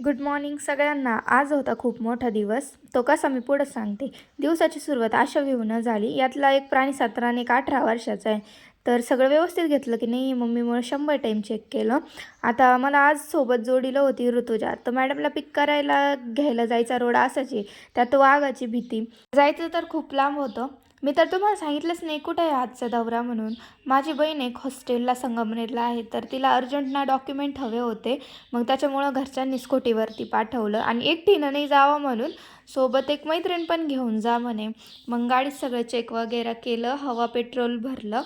Good morning सगळ्यांना. आज होता खूप मोठा दिवस. तो कसा मी पुढं सांगते. दिवसाची सुरुवात अशा विहून झाली. यातला एक प्राणी साताराने एक 18 वर्षाचा आहे. तर सगळं व्यवस्थित घेतलं की नाही मम्मीमुळे 100 टाईम चेक केलं. आता मला आज सोबत जोडीला होती ऋतुजा. तर मॅडमला पिक करायला घ्यायला जायचा रोड असायची. त्यात वाघाची भीती. जायचं तर खूप लांब होतं. मी तर तुम्हाला सांगितलंच नाही कुठे आहे आजचा दौरा म्हणून. माझी बहीण एक हॉस्टेलला संगमनेरला आहे. तर तिला अर्जंटना डॉक्युमेंट हवे होते. मग त्याच्यामुळं घरच्यांनी स्कूटीवरती पाठवलं आणि एकटीनं नाही जावं म्हणून सोबत एक मैत्रीण पण घेऊन जा म्हणे. मग गाडीत सगळं चेक वगैरे केलं, हवा पेट्रोल भरलं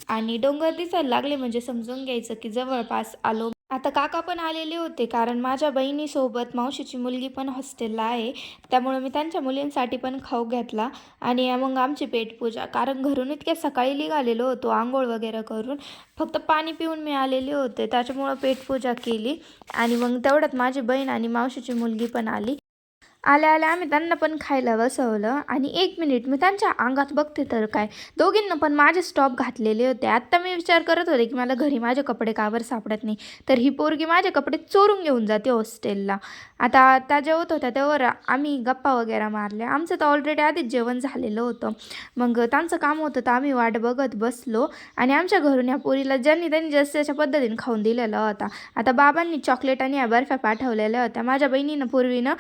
आणि डोंगर दिसायला लागले म्हणजे समजून घ्यायचं की जवळपास आलो. आता काका पण आलेले होते कारण माझ्या बहिणीसोबत मावशीची मुलगी पण हॉस्टेलला आहे. त्यामुळे मी त्यांच्या मुलींसाठी पण खाऊ घेतला आणि मग आमची पेटपूजा. कारण घरून इतक्या सकाळी निघालेलो होतो आंघोळ वगैरे करून. फक्त पाणी पिऊन मी आलेले होते. त्याच्यामुळं पेटपूजा केली आणि मग तेवढ्यात माझी बहीण आणि मावशीची मुलगी पण आली. आल्या आल्या आम्ही त्यांना पण खायला बसवलं आणि 1 मिनिट मी त्यांच्या अंगात बघते तर काय, दोघींना पण माझे स्टॉप घातलेले होते. आत्ता मी विचार करत होते की मला घरी माझे कपडे का बरं सापडत नाही. तर ही पोरगी माझे कपडे चोरून घेऊन जाते हॉस्टेलला. आता त्या जेवत होत्या तेव्हा आम्ही गप्पा वगैरे मारल्या. आमचं तर ऑलरेडी आधीच जेवण झालेलं होतं. मग त्यांचं काम होतं तर आम्ही वाट बघत बसलो आणि आमच्या घरून या पोरीला ज्यांनी त्यांनी जसं पद्धतीने खाऊन दिलेला होता. आता बाबांनी चॉकलेट आणि या बर्फ्या पाठवलेल्या होत्या. माझ्या बहिणीनं पूर्वीनं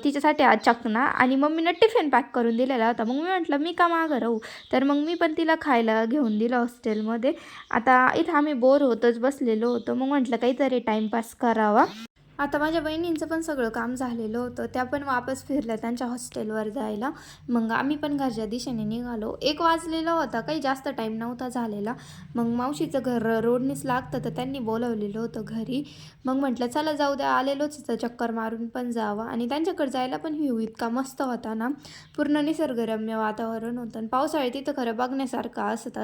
तिच्यासाठी आज चकना आणि मम्मीनं टिफिन पॅक करून दिलेला होता. मग मी म्हटलं मी का मागं राहू. तर मग मी पण तिला खायला घेऊन दिलं हॉस्टेलमध्ये. आता इथं आम्ही बोर होतच बसलेलो होतो. मग म्हटलं काहीतरी टाईमपास करावा. आता माझ्या बहिणींचं पण सगळं काम झालेलं होतं. त्या पण वापस फिरल्या त्यांच्या हॉस्टेलवर जायला. मग आम्ही पण घरच्या दिशेने निघालो. 1 वाजलेला होता, काही जास्त टाईम नव्हता झालेला. मग मावशीचं घर रोडनीच लागतं तर त्यांनी बोलवलेलं होतं घरी. मग म्हटलं चला जाऊ द्या, आलेलोच तर चक्कर मारून पण जावं. आणि त्यांच्याकडे जायला पण व्ह्यू इतका मस्त होता ना, पूर्ण निसर्गरम्य वातावरण होतं. आणि पावसाळ्यात तिथं खरं बघण्यासारखं असत.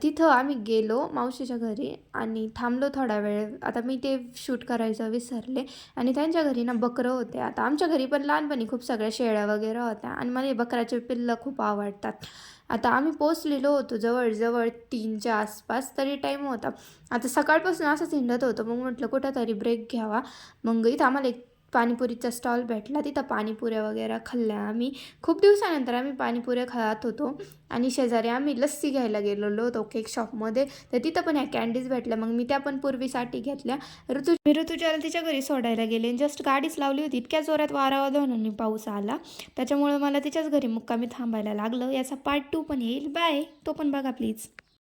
तिथं आम्ही गेलो मावशीच्या घरी आणि थांबलो थोडा वेळ. आता मी ते शूट करायचं विसरले आणि त्यांच्या घरी ना बकरं होते. आता आमच्या घरी पण लहानपणी खूप सगळ्या शेळ्या वगैरे होत्या आणि मला बकराचे पिल्लं खूप आवडतात. आता आम्ही पोचलेलो होतो जवळजवळ 3च्या आसपास, तरी टाईम होता. आता सकाळपासून असंच हिंडत होतं. मग म्हटलं कुठं तरी ब्रेक घ्यावा. मग इथं आम्हाला एक पाणीपुरीचा स्टॉल भेटला. तिथं पाणीपुऱ्या वगैरे खाल्ल्या आम्ही. खूप दिवसानंतर आम्ही पाणीपुऱ्या खात होतो आणि शेजारी आम्ही लस्सी घ्यायला गेलेलो होतो केक शॉपमध्ये. तर तिथं पण ह्या कॅन्डीज भेटल्या. मग मी त्या पण पूर्वीसाठी घेतल्या. ऋतुजाला तिच्या घरी सोडायला गेले. जस्ट गाडीच लावली होती, इतक्या जोरात वारा आणि पाऊस आला. त्याच्यामुळे मला तिच्याच घरी मुक्कामी थांबायला लागलं. याचा पार्ट 2 पण येईल. बाय. तो पण बघा प्लीज.